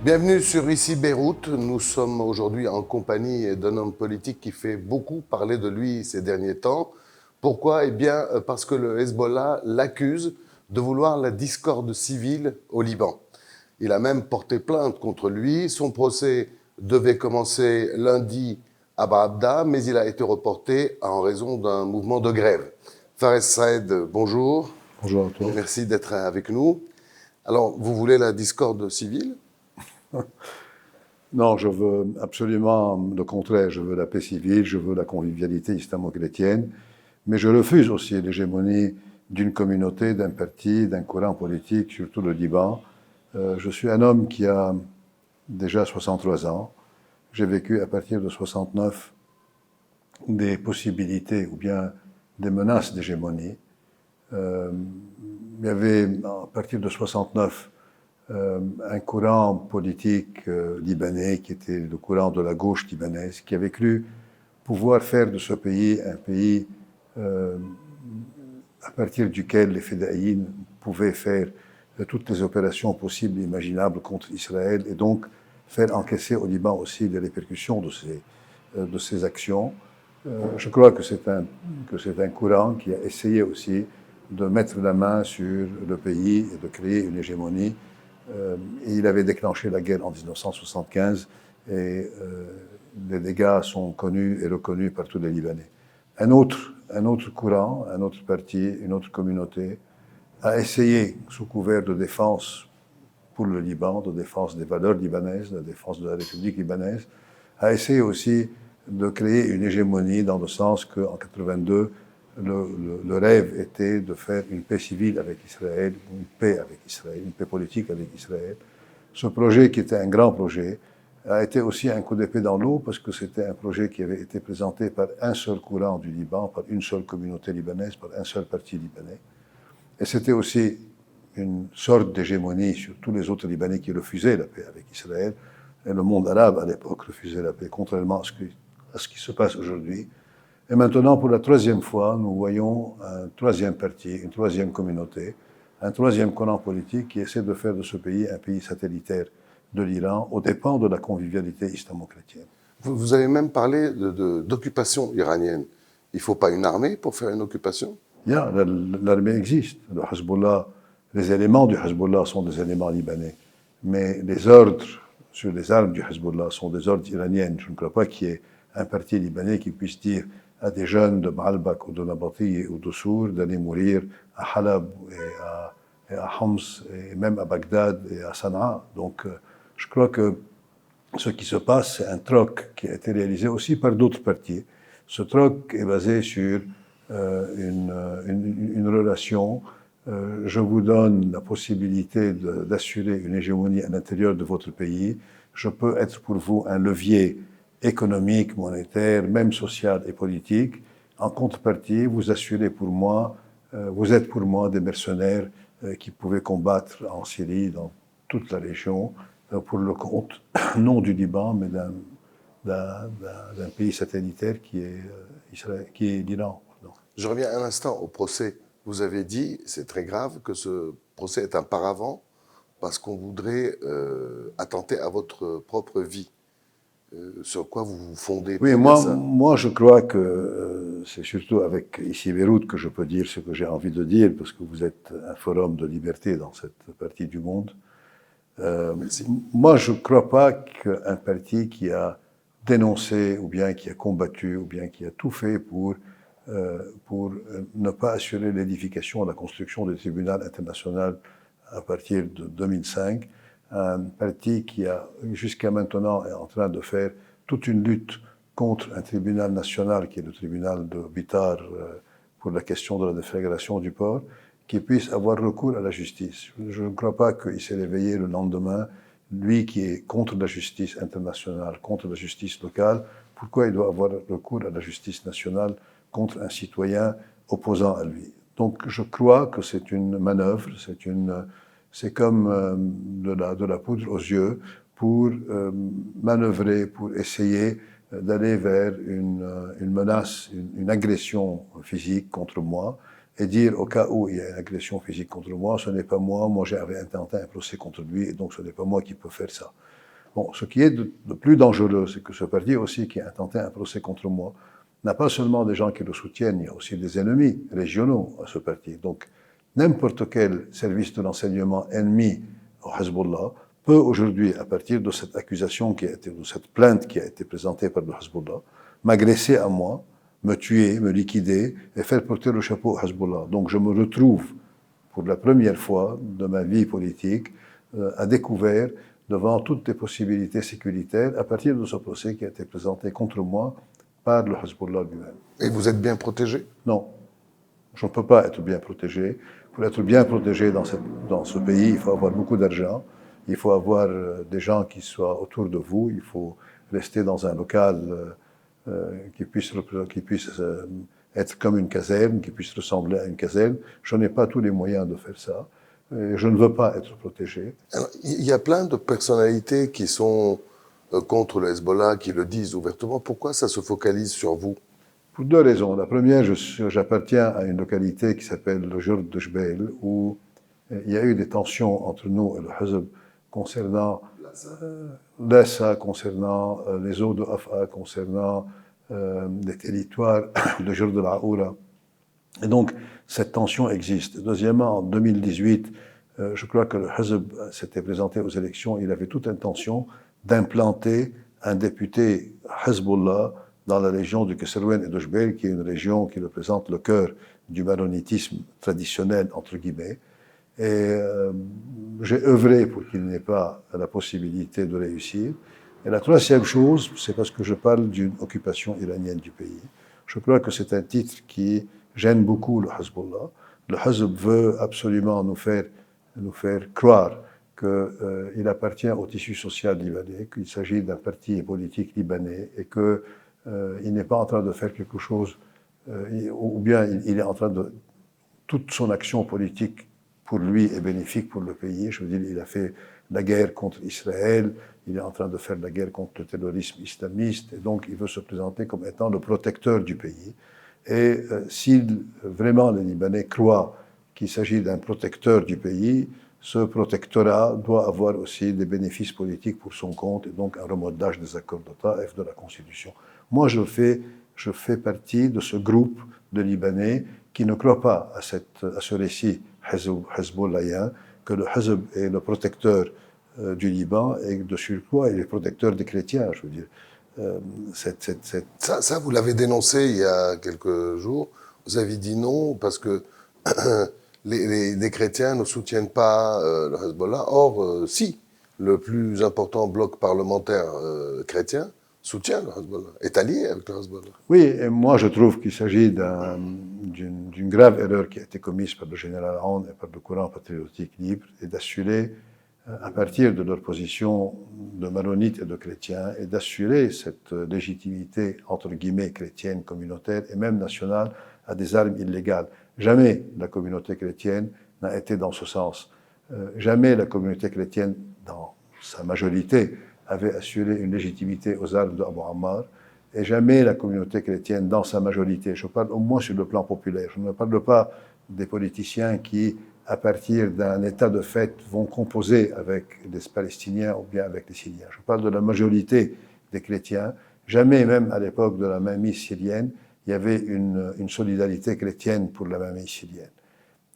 Bienvenue sur Ici Beyrouth. Nous sommes aujourd'hui en compagnie d'un homme politique qui fait beaucoup parler de lui ces derniers temps. Pourquoi? Eh bien, parce que le Hezbollah l'accuse de vouloir la discorde civile au Liban. Il a même porté plainte contre lui. Son procès devait commencer lundi à Baabda, mais il a été reporté en raison d'un mouvement de grève. Fares Saed, bonjour. Bonjour à toi. Merci d'être avec nous. Alors, vous voulez la discorde civile? Non, je veux absolument le contraire. Je veux la paix civile, je veux la convivialité islamo-chrétienne, mais je refuse aussi l'hégémonie d'une communauté, d'un parti, d'un courant politique, surtout le Liban. Je suis un homme qui a déjà 63 ans. J'ai vécu à partir de 69 des possibilités ou bien des menaces d'hégémonie. Il y avait, à partir de 69, un courant politique libanais qui était le courant de la gauche libanaise, qui avait cru pouvoir faire de ce pays un pays à partir duquel les Fédéines pouvaient faire toutes les opérations possibles et imaginables contre Israël et donc faire encaisser au Liban aussi les répercussions de ces actions. Je crois que c'est un courant qui a essayé aussi de mettre la main sur le pays et de créer une hégémonie. Et il avait déclenché la guerre en 1975 et les dégâts sont connus et reconnus par tous les Libanais. Un autre courant, un autre parti, une autre communauté a essayé, sous couvert de défense pour le Liban, de défense des valeurs libanaises, de défense de la République libanaise, a essayé aussi de créer une hégémonie dans le sens qu'en 82, le rêve était de faire une paix civile avec Israël, une paix avec Israël, une paix politique avec Israël. Ce projet, qui était un grand projet, a été aussi un coup d'épée dans l'eau parce que c'était un projet qui avait été présenté par un seul courant du Liban, par une seule communauté libanaise, par un seul parti libanais. Et c'était aussi une sorte d'hégémonie sur tous les autres Libanais qui refusaient la paix avec Israël. Et le monde arabe, à l'époque, refusait la paix, contrairement à ce qui se passe aujourd'hui. Et maintenant, pour la troisième fois, nous voyons un troisième parti, une troisième communauté, un troisième courant politique qui essaie de faire de ce pays un pays satellitaire de l'Iran, aux dépens de la convivialité islamo-chrétienne. Vous avez même parlé d'occupation iranienne. Il ne faut pas une armée pour faire une occupation? Yeah, l'armée existe. Le Hezbollah, les éléments du Hezbollah sont des éléments libanais. Mais les ordres sur les armes du Hezbollah sont des ordres iraniennes. Je ne crois pas qu'il y ait un parti libanais qui puisse dire à des jeunes de Baalbek ou de Nabati ou de Sour d'aller mourir à Halab et à Homs et même à Bagdad et à Sanaa. Donc je crois que ce qui se passe, c'est un troc qui a été réalisé aussi par d'autres partis. Ce troc est basé sur une relation. Je vous donne la possibilité d'assurer une hégémonie à l'intérieur de votre pays. Je peux être pour vous un levier économique, monétaire, même social et politique. En contrepartie, vous assurez pour moi, vous êtes pour moi des mercenaires qui pouvaient combattre en Syrie, dans toute la région, pour le compte, non du Liban, mais d'un pays satellitaire qui est l'Iran. Je reviens un instant au procès. Vous avez dit, c'est très grave, que ce procès est un paravent parce qu'on voudrait attenter à votre propre vie. Sur quoi vous vous fondez pour Oui, dire ça? moi, je crois que c'est surtout avec Ici Beyrouth que je peux dire ce que j'ai envie de dire, parce que vous êtes un forum de liberté dans cette partie du monde. Merci. Moi, je ne crois pas qu'un parti qui a dénoncé, ou bien qui a combattu, ou bien qui a tout fait pour ne pas assurer l'édification et la construction du tribunal international à partir de 2005, un parti qui a jusqu'à maintenant est en train de faire toute une lutte contre un tribunal national qui est le tribunal de Bitar pour la question de la déflagration du port, qui puisse avoir recours à la justice. Je ne crois pas qu'il s'est réveillé le lendemain, lui qui est contre la justice internationale, contre la justice locale, pourquoi il doit avoir recours à la justice nationale contre un citoyen opposant à lui. Donc je crois que c'est une manœuvre, c'est comme de la poudre aux yeux pour manœuvrer, pour essayer d'aller vers une menace, une agression physique contre moi. et dire au cas où il y a une agression physique contre moi, ce n'est pas moi, moi j'avais intenté un procès contre lui et donc ce n'est pas moi qui peux faire ça. Bon, ce qui est de plus dangereux, c'est que ce parti aussi qui a intenté un procès contre moi n'a pas seulement des gens qui le soutiennent, il y a aussi des ennemis régionaux à ce parti. Donc n'importe quel service de renseignement ennemi au Hezbollah peut aujourd'hui, à partir de cette accusation qui a été, de cette plainte qui a été présentée par le Hezbollah, m'agresser à moi, me tuer, me liquider et faire porter le chapeau au Hezbollah. Donc je me retrouve, pour la première fois de ma vie politique, à découvert devant toutes les possibilités sécuritaires à partir de ce procès qui a été présenté contre moi par le Hezbollah lui-même. Et vous êtes bien protégé? Non, je ne peux pas être bien protégé. Pour être bien protégé dans ce pays, il faut avoir beaucoup d'argent, il faut avoir des gens qui soient autour de vous, il faut rester dans un local qui puisse être comme une caserne, qui puisse ressembler à une caserne. Je n'ai pas tous les moyens de faire ça. Et je ne veux pas être protégé. Alors, il y a plein de personnalités qui sont contre le Hezbollah, qui le disent ouvertement. Pourquoi ça se focalise sur vous? Pour deux raisons. La première, j'appartiens à une localité qui s'appelle le Jord de Jbeil, où il y a eu des tensions entre nous et le Hezb concernant l'Assa, concernant les eaux de Af'a, concernant les territoires de Jord de l'Aoura. Et donc, cette tension existe. Deuxièmement, en 2018, je crois que le Hezb s'était présenté aux élections, il avait toute intention d'implanter un député Hezbollah dans la région du Kesserwen et de Jbeil, qui est une région qui représente le cœur du maronitisme traditionnel, entre guillemets. Et j'ai œuvré pour qu'il n'ait pas la possibilité de réussir. Et la troisième chose, c'est parce que je parle d'une occupation iranienne du pays. Je crois que c'est un titre qui gêne beaucoup le Hezbollah. Le Hezb veut absolument nous faire croire qu'il appartient au tissu social libanais, qu'il s'agit d'un parti politique libanais et qu'il n'est pas en train de faire quelque chose, ou bien il est en train de... Toute son action politique pour lui est bénéfique pour le pays. Je veux dire, il a fait la guerre contre Israël, il est en train de faire la guerre contre le terrorisme islamiste, et donc il veut se présenter comme étant le protecteur du pays. Et si vraiment les Libanais croient qu'il s'agit d'un protecteur du pays, ce protectorat doit avoir aussi des bénéfices politiques pour son compte, et donc un remodelage des accords de Taïf de la Constitution. Moi, je fais partie de ce groupe de Libanais qui ne croient pas à ce récit hezbollahien, que le Hezb est le protecteur du Liban et de surcroît, il est protecteur des chrétiens, je veux dire. Ça, vous l'avez dénoncé il y a quelques jours. Vous avez dit non parce que les chrétiens ne soutiennent pas le Hezbollah. Or, si, le plus important bloc parlementaire chrétien soutient le Hezbollah, est allié avec le Hezbollah. Oui, et moi je trouve qu'il s'agit d'une grave erreur qui a été commise par le général Aoun et par le courant patriotique libre, et d'assurer, à partir de leur position de maronites et de chrétiens, et d'assurer cette légitimité, entre guillemets, chrétienne, communautaire et même nationale, à des armes illégales. Jamais la communauté chrétienne n'a été dans ce sens. Jamais la communauté chrétienne, dans sa majorité, avait assuré une légitimité aux armes de Abu Ammar, et jamais la communauté chrétienne, dans sa majorité, je parle au moins sur le plan populaire, je ne parle pas des politiciens qui, à partir d'un état de fait, vont composer avec les Palestiniens ou bien avec les Syriens. Je parle de la majorité des chrétiens. Jamais, même à l'époque de la mainmise syrienne, il y avait une solidarité chrétienne pour la mainmise syrienne.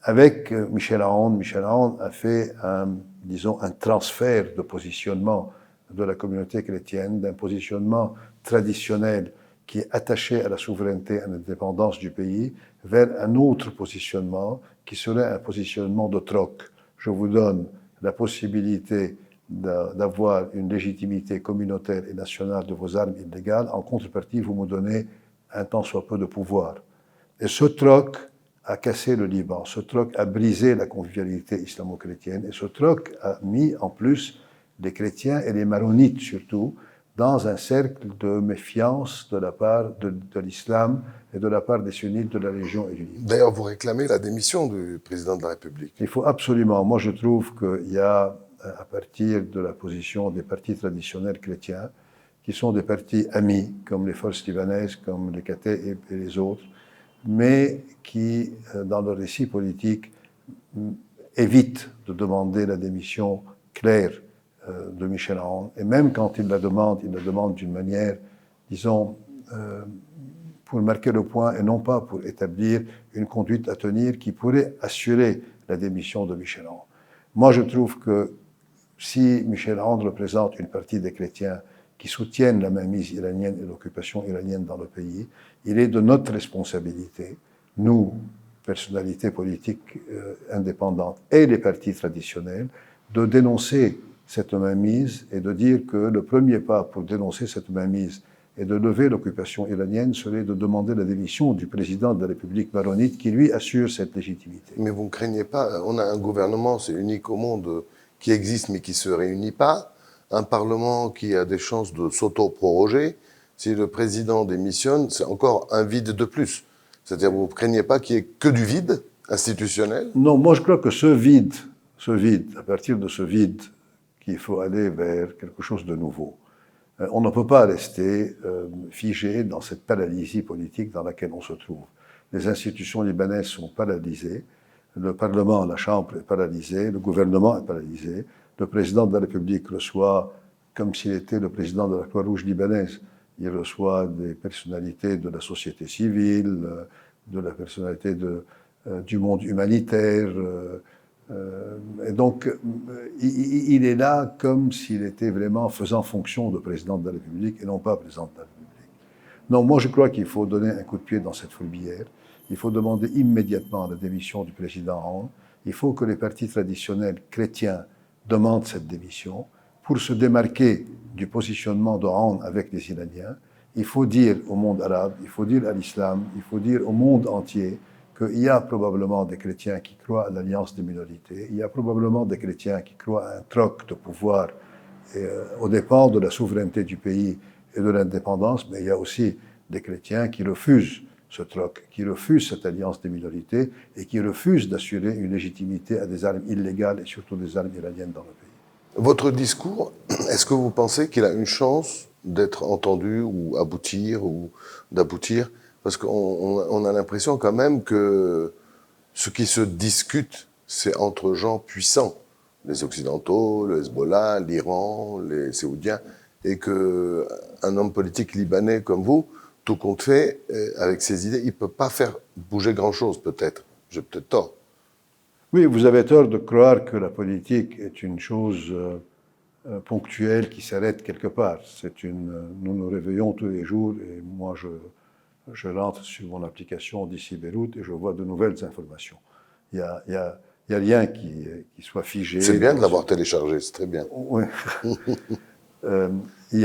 Avec Michel Aoun a fait un transfert de positionnement de la communauté chrétienne, d'un positionnement traditionnel qui est attaché à la souveraineté et à l'indépendance du pays, vers un autre positionnement qui serait un positionnement de troc. Je vous donne la possibilité d'avoir une légitimité communautaire et nationale de vos armes illégales. En contrepartie, vous me donnez un tant soit peu de pouvoir. Et ce troc a cassé le Liban. Ce troc a brisé la convivialité islamo-chrétienne. Et ce troc a mis en plus les chrétiens et les maronites surtout dans un cercle de méfiance de la part de l'islam et de la part des sunnites de la région et du Liban. D'ailleurs, vous réclamez la démission du président de la République. Il faut absolument. Moi, je trouve qu'il y a, à partir de la position des partis traditionnels chrétiens, qui sont des partis amis, comme les forces libanaises, comme les Cathais et les autres, mais qui, dans le récit politique, évite de demander la démission claire de Michel Aoun. Et même quand il la demande d'une manière, disons, pour marquer le point et non pas pour établir une conduite à tenir qui pourrait assurer la démission de Michel Aoun. Moi, je trouve que si Michel Aoun représente une partie des chrétiens qui soutiennent la mainmise iranienne et l'occupation iranienne dans le pays, il est de notre responsabilité, nous, personnalités politiques indépendantes et les partis traditionnels, de dénoncer cette mainmise et de dire que le premier pas pour dénoncer cette mainmise et de lever l'occupation iranienne serait de demander la démission du président de la République maronite qui, lui, assure cette légitimité. Mais vous ne craignez pas, on a un gouvernement, c'est unique au monde, qui existe mais qui ne se réunit pas, un Parlement qui a des chances de s'auto-proroger. Si le président démissionne, c'est encore un vide de plus. C'est-à-dire, vous ne craignez pas qu'il n'y ait que du vide institutionnel? Non, moi je crois que ce vide, à partir de ce vide, qu'il faut aller vers quelque chose de nouveau. On ne peut pas rester figé dans cette paralysie politique dans laquelle on se trouve. Les institutions libanaises sont paralysées, le Parlement, la Chambre est paralysée, le gouvernement est paralysé, le président de la République reçoit, comme s'il était le président de la Croix-Rouge libanaise, il reçoit des personnalités de la société civile, de la personnalité du monde humanitaire. Et donc, il est là comme s'il était vraiment faisant fonction de président de la République et non pas président de la République. Non, moi je crois qu'il faut donner un coup de pied dans cette fourbière. Il faut demander immédiatement la démission du président Aoun. Il faut que les partis traditionnels chrétiens demandent cette démission pour se démarquer du positionnement de Aoun avec les Iraniens. Il faut dire au monde arabe, il faut dire à l'islam, il faut dire au monde entier qu'il y a probablement des chrétiens qui croient à l'alliance des minorités, il y a probablement des chrétiens qui croient à un troc de pouvoir aux dépens de la souveraineté du pays et de l'indépendance, mais il y a aussi des chrétiens qui refusent ce troc, qui refusent cette alliance des minorités et qui refusent d'assurer une légitimité à des armes illégales et surtout des armes iraniennes dans le pays. Votre discours, est-ce que vous pensez qu'il a une chance d'être entendu ou d'aboutir? Parce qu'on a l'impression quand même que ce qui se discute, c'est entre gens puissants, les Occidentaux, le Hezbollah, l'Iran, les Saoudiens, et qu'un homme politique libanais comme vous, tout compte fait, avec ses idées, il ne peut pas faire bouger grand-chose, peut-être. J'ai peut-être tort. Oui, vous avez tort de croire que la politique est une chose ponctuelle qui s'arrête quelque part. Nous nous réveillons tous les jours et moi je rentre sur mon application d'ici Beyrouth et je vois de nouvelles informations. Il y a rien qui soit figé. C'est bien de l'avoir téléchargé, c'est très bien. Oui. Il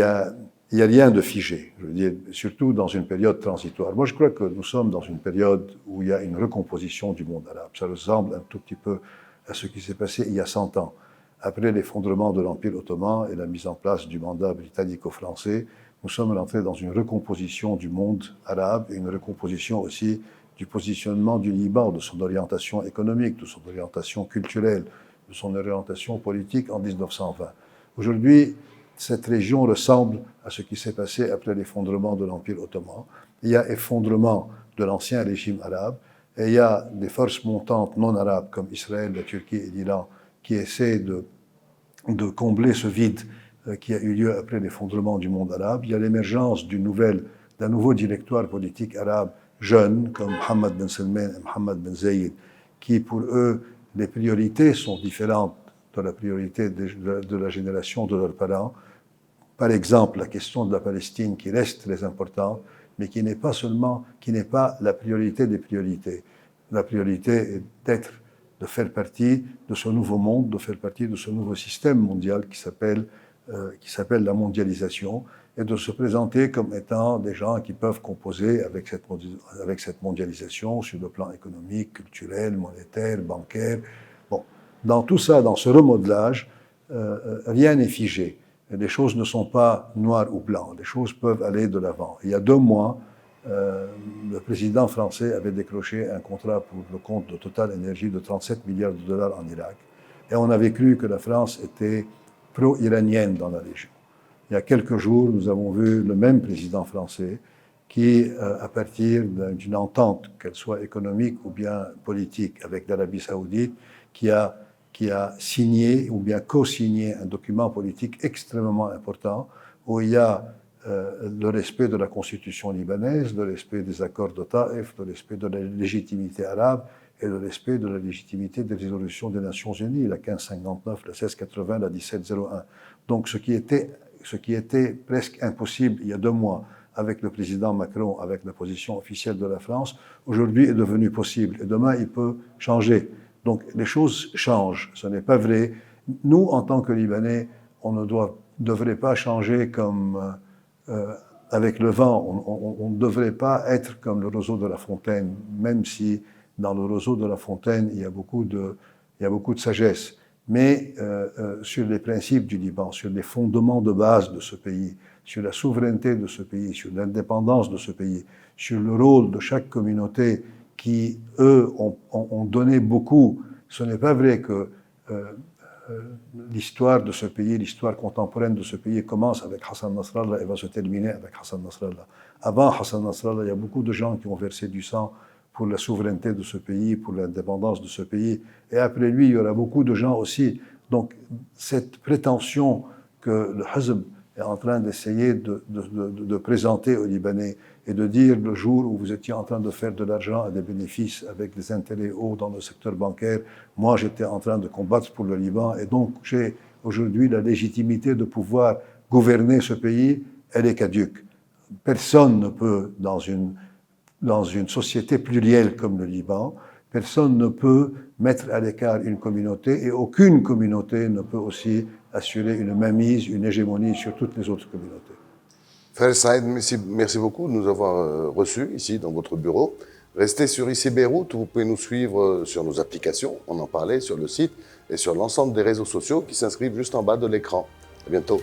y a rien de figé, je veux dire, surtout dans une période transitoire. Moi, je crois que nous sommes dans une période où il y a une recomposition du monde arabe. Ça ressemble un tout petit peu à ce qui s'est passé il y a 100 ans. Après l'effondrement de l'Empire ottoman et la mise en place du mandat britannico-français, nous sommes rentrés dans une recomposition du monde arabe et une recomposition aussi du positionnement du Liban, de son orientation économique, de son orientation culturelle, de son orientation politique en 1920. Aujourd'hui, cette région ressemble à ce qui s'est passé après l'effondrement de l'Empire ottoman. Il y a effondrement de l'ancien régime arabe et il y a des forces montantes non arabes comme Israël, la Turquie et l'Iran qui essaient de combler ce vide qui a eu lieu après l'effondrement du monde arabe. Il y a l'émergence d'un nouveau directoire politique arabe jeune comme Mohammed Ben Salman et Mohammed Ben Zayed qui pour eux les priorités sont différentes de la priorité de la génération de leurs parents. Par exemple, la question de la Palestine qui reste très importante, mais qui n'est pas la priorité des priorités. La priorité est de faire partie de ce nouveau monde, de faire partie de ce nouveau système mondial qui s'appelle la mondialisation, et de se présenter comme étant des gens qui peuvent composer avec cette mondialisation sur le plan économique, culturel, monétaire, bancaire. Bon, dans tout ça, dans ce remodelage, rien n'est figé. Les choses ne sont pas noires ou blancs, les choses peuvent aller de l'avant. Il y a 2 mois, le président français avait décroché un contrat pour le compte de Total Energy de 37 milliards de dollars en Irak. Et on avait cru que la France était pro-iranienne dans la région. Il y a quelques jours, nous avons vu le même président français qui, à partir d'une entente, qu'elle soit économique ou bien politique, avec l'Arabie saoudite, qui a signé ou bien co-signé un document politique extrêmement important où il y a le respect de la constitution libanaise, le respect des accords de Taïf, le respect de la légitimité arabe et le respect de la légitimité des résolutions des Nations Unies, la 1559, la 1680, la 1701. Donc ce qui était presque impossible il y a 2 mois avec le président Macron, avec la position officielle de la France, aujourd'hui est devenu possible. Et demain, il peut changer. Donc les choses changent, ce n'est pas vrai. Nous, en tant que Libanais, on ne devrait pas changer comme avec le vent. On ne devrait pas être comme le roseau de La Fontaine, même si dans le roseau de La Fontaine, il y a beaucoup de sagesse. Mais sur les principes du Liban, sur les fondements de base de ce pays, sur la souveraineté de ce pays, sur l'indépendance de ce pays, sur le rôle de chaque communauté qui, eux, ont donné beaucoup. Ce n'est pas vrai que l'histoire de ce pays, l'histoire contemporaine de ce pays commence avec Hassan Nasrallah et va se terminer avec Hassan Nasrallah. Avant Hassan Nasrallah, il y a beaucoup de gens qui ont versé du sang pour la souveraineté de ce pays, pour l'indépendance de ce pays. Et après lui, il y aura beaucoup de gens aussi. Donc, cette prétention que le Hizb est en train d'essayer de présenter aux Libanais et de dire le jour où vous étiez en train de faire de l'argent et des bénéfices avec des intérêts hauts dans le secteur bancaire, moi j'étais en train de combattre pour le Liban et donc j'ai aujourd'hui la légitimité de pouvoir gouverner ce pays, elle est caduque. Personne ne peut, dans une société plurielle comme le Liban, personne ne peut mettre à l'écart une communauté et aucune communauté ne peut aussi assurer une mainmise, une hégémonie sur toutes les autres communautés. Frère Saïd, merci beaucoup de nous avoir reçus ici dans votre bureau. Restez sur IC Beyrouth, vous pouvez nous suivre sur nos applications, on en parlait sur le site et sur l'ensemble des réseaux sociaux qui s'inscrivent juste en bas de l'écran. À bientôt.